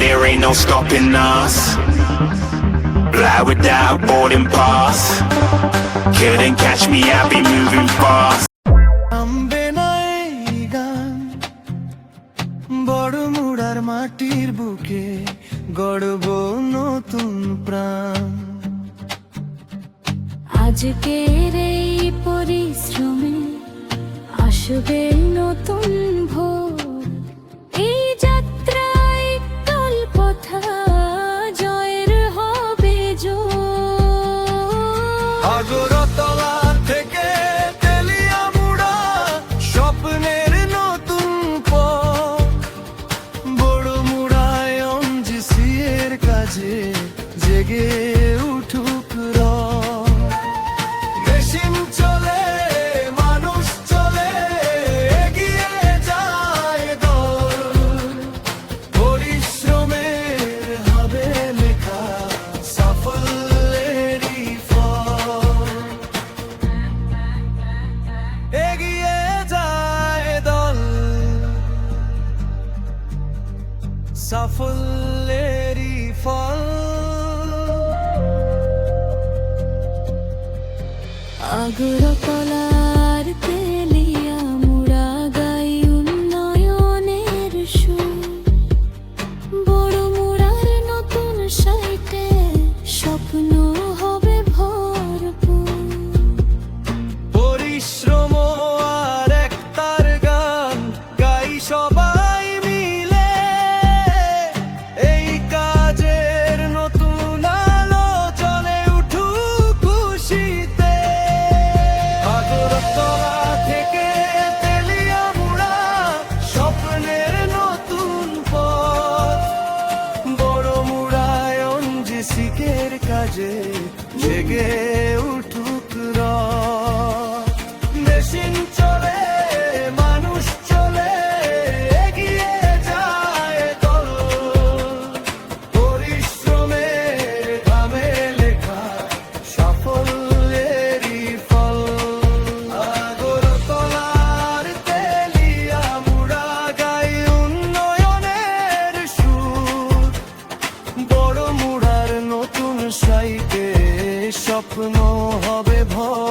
there ain't no stopping us. Fly without boarding pass. Couldn't catch me, I'll be moving fast. আমবে না এই গান বড় মুড়ার মাটির বুকে গড়ব নতুন প্রাণ। আজকের এই পরিশ্রমে আসবে নতুন ভোর। এই যাত্রায় কাল পথা জয়ের হবে জোর। আগরতলা থেকে তেলিয়ামুড়া স্বপ্নের নতুন পথ। বড় মুড়ায় এনজিসি এর কাজে জেগে উঠুক রব। মেশিন চলে মানুষ চলে এগিয়ে যায় দল। পরিশ্রমের হবে লেখা সাফল্যেরই ফল। এগিয়ে যায় দল সাফল্যেরই ফল। আগরতলার তেলিয়ামুড়া গাই উন্নয়নের সুর। বড় মুড়ার নতুন সাইটে স্বপ্ন হবে ভরপুর। পরিশ্রম আর একতার গান গাই সবাই মিলে। এই কাজের নতুন আলো জ্বলে উঠুক খুশিতে। আগরতলা থেকে তেলিয়ামুড়া স্বপ্নের নতুন পথ। বড় মুড়ায় এনজিসি এর কাজে জেগে উঠুক রব। মেশিন চলে মানুষ চলে এগিয়ে যায় দল। পরিশ্রমের ঘামে লেখা সাফল্যেরই ফল। আগরতলার তেলিয়ামুড়া গাই উন্নয়নের সুর। বড় মুড়ার নতুন সাইটে স্বপ্ন হবে ভর।